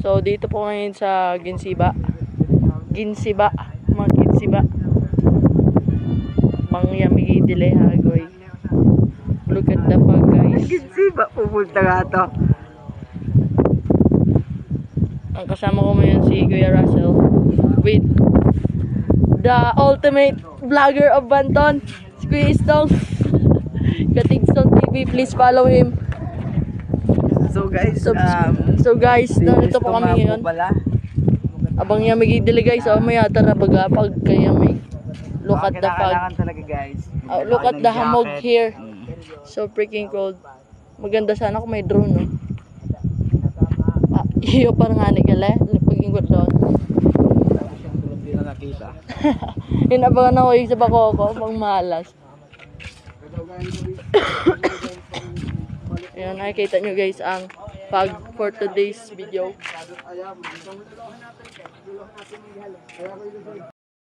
So, dito po ngayon sa Ginsiba. Ginsiba. Mga Ginsiba. Pangyamigi dile hagoy. Look at the fog, guys. Ginsiba, pupunta nga to. Ang kasama ko ngayon si Kuya Russell with the ultimate vlogger of Banton, si Kuya Istong. Katigstong TV, please follow him. So guys, So guys, nandito po kami ngayon. Abang yamig idili guys, may tara bagapag kaya may look at the fog. Talaga guys. Look at the hamog here. So freaking cold. Maganda sana kung may drone, no? Iyo parang nga ni kala, paging ko doon. Hindi na nakita. Inabangan ako yung sa bako pang malas. Ayan, nakikita nyo guys ang fog for today's video.